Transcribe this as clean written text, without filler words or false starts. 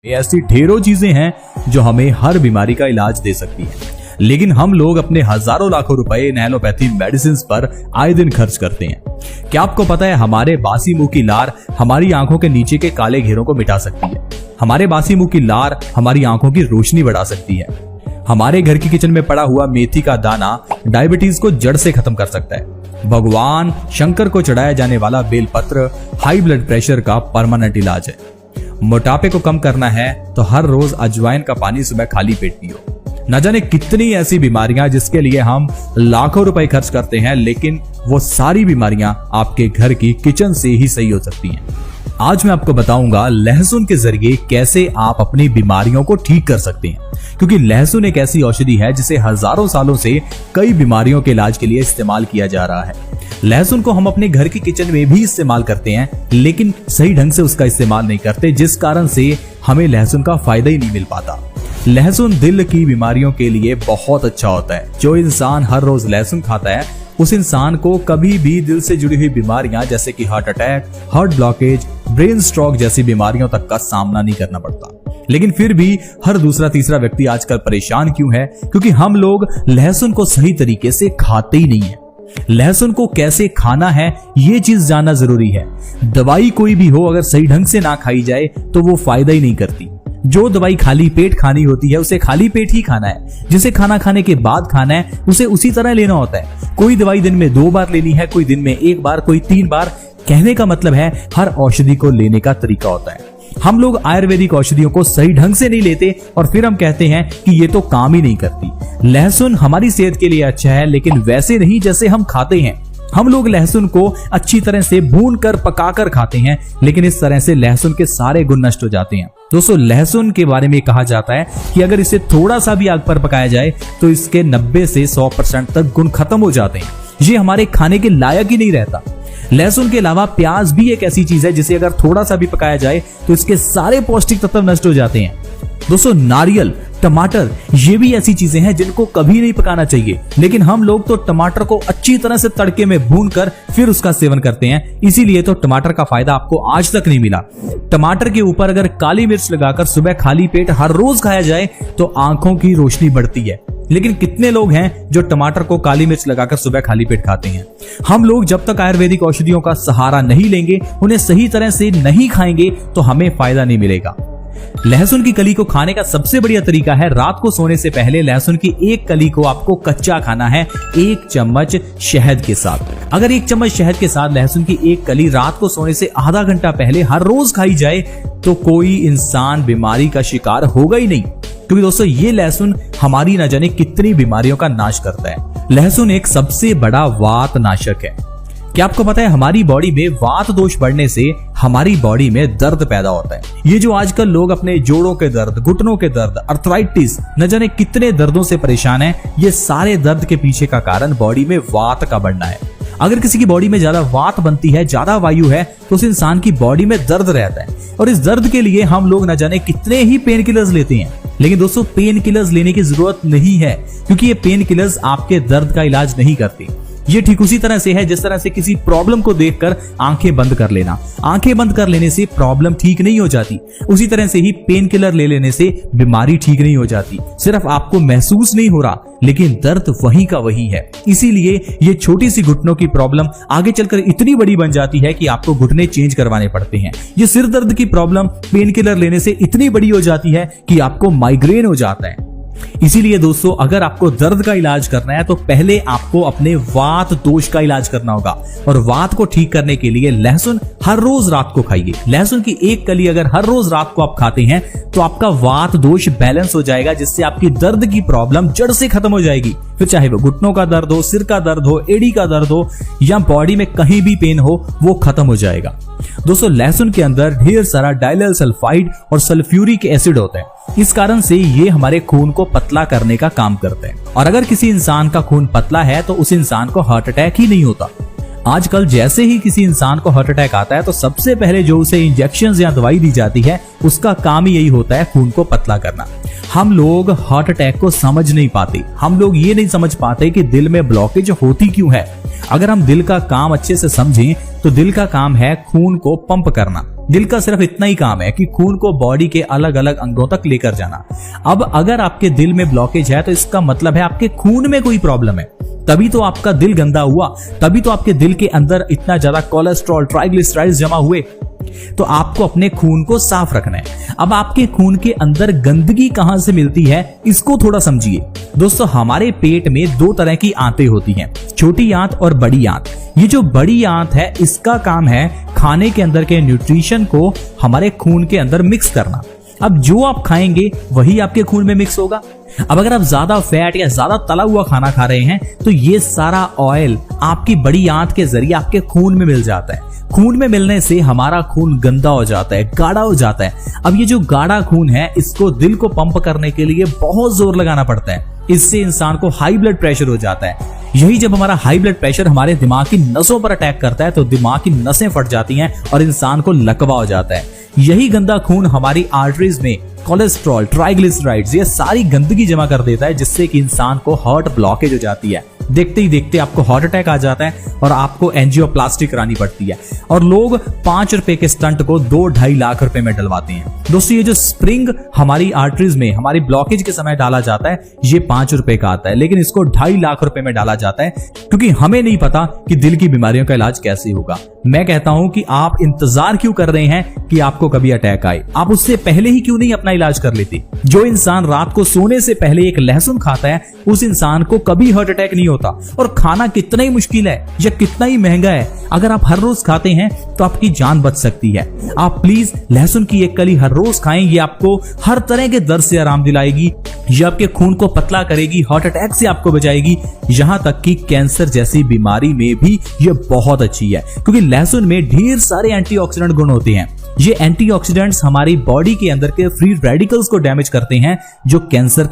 ऐसी ढेरों चीजें हैं जो हमें हर बीमारी का इलाज दे सकती हैं, लेकिन हम लोग अपने हजारों लाखों रुपए एलोपैथी मेडिसिन पर आए दिन खर्च करते हैं। क्या आपको पता है हमारे बासी मुंह की लार हमारी आंखों के नीचे के काले घेरों को मिटा सकती है। हमारे बासी मुंह की लार हमारी आंखों की रोशनी बढ़ा सकती है। हमारे घर की किचन में पड़ा हुआ मेथी का दाना डायबिटीज को जड़ से खत्म कर सकता है। भगवान शंकर को चढ़ाया जाने वाला बेलपत्र हाई ब्लड प्रेशर का परमानेंट इलाज है। मोटापे को कम करना है तो हर रोज अजवाइन का पानी सुबह खाली पेट पियो। न जाने कितनी ऐसी बीमारियां जिसके लिए हम लाखों रुपए खर्च करते हैं, लेकिन वो सारी बीमारियां आपके घर की किचन से ही सही हो सकती हैं। आज मैं आपको बताऊंगा लहसुन के जरिए कैसे आप अपनी बीमारियों को ठीक कर सकते हैं, क्योंकि लहसुन एक ऐसी औषधि है जिसे हजारों सालों से कई बीमारियों के इलाज के लिए इस्तेमाल किया जा रहा है। लहसुन को हम अपने घर की किचन में भी इस्तेमाल करते हैं, लेकिन सही ढंग से उसका इस्तेमाल नहीं करते, जिस कारण से हमें लहसुन का फायदा ही नहीं मिल पाता। लहसुन दिल की बीमारियों के लिए बहुत अच्छा होता है। जो इंसान हर रोज लहसुन खाता है उस इंसान को कभी भी दिल से जुड़ी हुई बीमारियां जैसे कि heart attack, heart blockage, brain stroke जैसी बीमारियों तक का सामना नहीं करना पड़ता। लेकिन फिर भी हर दूसरा तीसरा व्यक्ति आजकल परेशान क्यों है? क्योंकि हम लोग लहसुन को सही तरीके से खाते ही नहीं है। लहसुन को कैसे खाना है ये चीज जानना जरूरी है। दवाई कोई भी हो, अगर सही ढंग से ना खाई जाए तो वो फायदा ही नहीं करती। जो दवाई खाली पेट खानी होती है उसे खाली पेट ही खाना है। जिसे खाना खाने के बाद खाना है उसे उसी तरह लेना होता है। कोई दवाई दिन में 2 बार लेनी है, कोई दिन में 1 बार, कोई 3 बार। कहने का मतलब है हर औषधि को लेने का तरीका होता है। हम लोग आयुर्वेदिक औषधियों को सही ढंग से नहीं लेते और फिर हम कहते हैं कि ये तो काम ही नहीं करती। लहसुन हमारी सेहत के लिए अच्छा है, लेकिन वैसे नहीं जैसे हम खाते हैं। हम लोग लहसुन को अच्छी तरह से भून कर पका कर खाते हैं, लेकिन इस तरह से लहसुन के सारे गुण नष्ट हो जाते हैं। दोस्तों, लहसुन के बारे में कहा जाता है कि अगर इसे थोड़ा सा भी आग पर पकाया जाए तो इसके 90 से 100% तक गुण खत्म हो जाते हैं। ये हमारे खाने के लायक ही नहीं रहता। लहसुन के अलावा प्याज भी एक ऐसी चीज है जिसे अगर थोड़ा सा भी पकाया जाए तो इसके सारे पौष्टिक तत्व नष्ट हो जाते हैं। दोस्तों, नारियल, टमाटर ये भी ऐसी चीजें हैं जिनको कभी नहीं पकाना चाहिए, लेकिन हम लोग तो टमाटर को अच्छी तरह से तड़के में भूनकर फिर उसका सेवन करते हैं। इसीलिए तो टमाटर का फायदा आपको आज तक नहीं मिला। टमाटर के ऊपर अगर काली मिर्च लगाकर सुबह खाली पेट हर रोज खाया जाए तो आंखों की रोशनी बढ़ती है। लेकिन कितने लोग हैं जो टमाटर को काली मिर्च लगाकर सुबह खाली पेट खाते हैं? हम लोग जब तक आयुर्वेदिक औषधियों का सहारा नहीं लेंगे, उन्हें सही तरह से नहीं खाएंगे तो हमें फायदा नहीं मिलेगा। लहसुन की कली को खाने का सबसे बढ़िया तरीका है रात को सोने से पहले लहसुन की एक कली को आपको कच्चा खाना है 1 चम्मच शहद के साथ। अगर 1 चम्मच शहद के साथ लहसुन की एक कली रात को सोने से आधा घंटा पहले हर रोज खाई जाए तो कोई इंसान बीमारी का शिकार होगा ही नहीं, क्योंकि दोस्तों ये लहसुन हमारी न जाने कितनी बीमारियों का नाश करता है। लहसुन एक सबसे बड़ा वात नाशक है। क्या आपको पता है हमारी बॉडी में वात दोष बढ़ने से हमारी बॉडी में दर्द पैदा होता है। ये जो आजकल लोग अपने जोड़ों के दर्द, घुटनों के दर्द, अर्थराइटिस, न जाने कितने दर्दों से परेशान हैं, ये सारे दर्द के पीछे का कारण बॉडी में वात का बढ़ना है। अगर किसी की बॉडी में ज्यादा वात बनती है, ज्यादा वायु है, तो उस इंसान की बॉडी में दर्द रहता है और इस दर्द के लिए हम लोग न जाने कितने ही पेन किलर्स लेते हैं। लेकिन दोस्तों, पेन किलर्स लेने की जरूरत नहीं है, क्योंकि ये पेन किलर्स आपके दर्द का इलाज नहीं करते। ये ठीक उसी तरह से है जिस तरह से किसी प्रॉब्लम को देखकर आंखें बंद कर लेना। आंखें बंद कर लेने से प्रॉब्लम ठीक नहीं हो जाती। उसी तरह से ही पेन किलर ले लेने से बीमारी ठीक नहीं हो जाती। सिर्फ आपको महसूस नहीं हो रहा, लेकिन दर्द वही का वही है। इसीलिए ये छोटी सी घुटनों की प्रॉब्लम आगे चलकर इतनी बड़ी बन जाती है कि आपको घुटने चेंज करवाने पड़ते हैं। ये सिर दर्द की प्रॉब्लम पेन किलर लेने से इतनी बड़ी हो जाती है कि आपको माइग्रेन हो जाता है। इसीलिए दोस्तों, अगर आपको दर्द का इलाज करना है तो पहले आपको अपने वात दोष का इलाज करना होगा, और वात को ठीक करने के लिए लहसुन हर रोज रात को खाइए। लहसुन की एक कली अगर हर रोज रात को आप खाते हैं तो आपका वात दोष बैलेंस हो जाएगा, जिससे आपकी दर्द की प्रॉब्लम जड़ से खत्म हो जाएगी। फिर चाहे वो घुटनों का दर्द हो, सिर का दर्द हो, एड़ी का दर्द हो या बॉडी में कहीं भी पेन हो, वो खत्म हो जाएगा। दोस्तों, लहसुन के अंदर ढेर सारा डाइलेल सल्फाइड और सल्फ्यूरिक एसिड होता है। इस कारण से ये हमारे खून को पतला करने का काम करते हैं, और अगर किसी इंसान का खून पतला है तो उस इंसान को हार्ट अटैक ही नहीं होता। आजकल जैसे ही किसी इंसान को हार्ट अटैक आता है तो सबसे पहले जो उसे इंजेक्शन या दवाई दी जाती है उसका काम ही यही होता है खून को पतला करना। हम लोग हार्ट अटैक को समझ नहीं पाते। हम लोग ये नहीं समझ पाते कि दिल में ब्लॉकेज होती क्यों है। अगर हम दिल का काम अच्छे से समझें तो दिल का काम है खून को पंप करना। दिल का सिर्फ इतना ही काम है कि खून को बॉडी के अलग अलग अंगों तक लेकर जाना। अब अगर आपके दिल में ब्लॉकेज है तो इसका मतलब है आपके खून में कोई प्रॉब्लम है, तभी तो आपका दिल गंदा हुआ, तभी तो आपके दिल के अंदर इतना ज्यादा कोलेस्ट्रॉल, ट्राइग्लिसराइड्स जमा हुए। तो आपको अपने खून को साफ रखना है। अब आपके खून के अंदर गंदगी कहां से मिलती है इसको थोड़ा समझिए। दोस्तों, हमारे पेट में दो तरह की आंतें होती हैं, छोटी आंत और बड़ी आंत। ये जो बड़ी आंत है इसका काम है खाने के अंदर के न्यूट्रिशन को हमारे खून के अंदर मिक्स करना। अब जो आप खाएंगे वही आपके खून में मिक्स होगा। अब अगर आप ज्यादा फैट या ज्यादा तला हुआ खाना खा रहे हैं तो ये सारा ऑयल आपकी बड़ी आंत के जरिए आपके खून में मिल जाता है। खून में मिलने से हमारा खून गंदा हो जाता है, गाढ़ा हो जाता है। अब ये जो गाढ़ा खून है इसको दिल को पंप करने के लिए बहुत जोर लगाना पड़ता है। इससे इंसान को हाई ब्लड प्रेशर हो जाता है। यही जब हमारा हाई ब्लड प्रेशर हमारे दिमाग की नसों पर अटैक करता है तो दिमाग की नसें फट जाती हैं और इंसान को लकवा हो जाता है। यही गंदा खून हमारी आर्टरीज में कोलेस्ट्रॉल, ट्राइग्लिसराइड्स, ये सारी गंदगी जमा कर देता है, जिससे कि इंसान को हार्ट ब्लॉकेज हो जाती है। देखते ही देखते आपको हार्ट अटैक आ जाता है और आपको एंजियोप्लास्टी करानी पड़ती है। और लोग 5 रुपए के स्टंट को 2-2.5 लाख रुपए में डलवाते हैं। दोस्तों, ये जो स्प्रिंग हमारी आर्टरीज में हमारी ब्लॉकेज के समय डाला जाता है ये 5 रुपए का आता है, लेकिन इसको 2.5 लाख रुपए में डाला जाता है, क्योंकि हमें नहीं पता कि दिल की बीमारियों का इलाज कैसे होगा। मैं कहता हूं कि आप इंतजार क्यों कर रहे हैं कि आपको कभी अटैक आए? आप उससे पहले ही क्यों नहीं अपना इलाज कर लेते? जो इंसान रात को सोने से पहले एक लहसुन खाता है उस इंसान को कभी हार्ट अटैक नहीं होता। और खाना कितना ही मुश्किल है या कितना ही महंगा है, अगर आप हर रोज खाते हैं तो आपकी जान बच सकती है। आप प्लीज लहसुन की एक कली हर रोज खाएं, ये आपको हर तरह के दर्द से आराम दिलाएगी, ये आपके खून को पतला करेगी, हार्ट अटैक से आपको बचाएगी, यहां तक कि कैंसर जैसी बीमारी में भी ये बहुत अच्छी है, क्योंकि लहसुन में ढेर सारे एंटीऑक्सीडेंट गुण होते हैं। ये एंटीऑक्सीडेंट्स हमारी बॉडी के अंदर के फ्री रेडिकल्स को डैमेज करते हैं जो कैंसर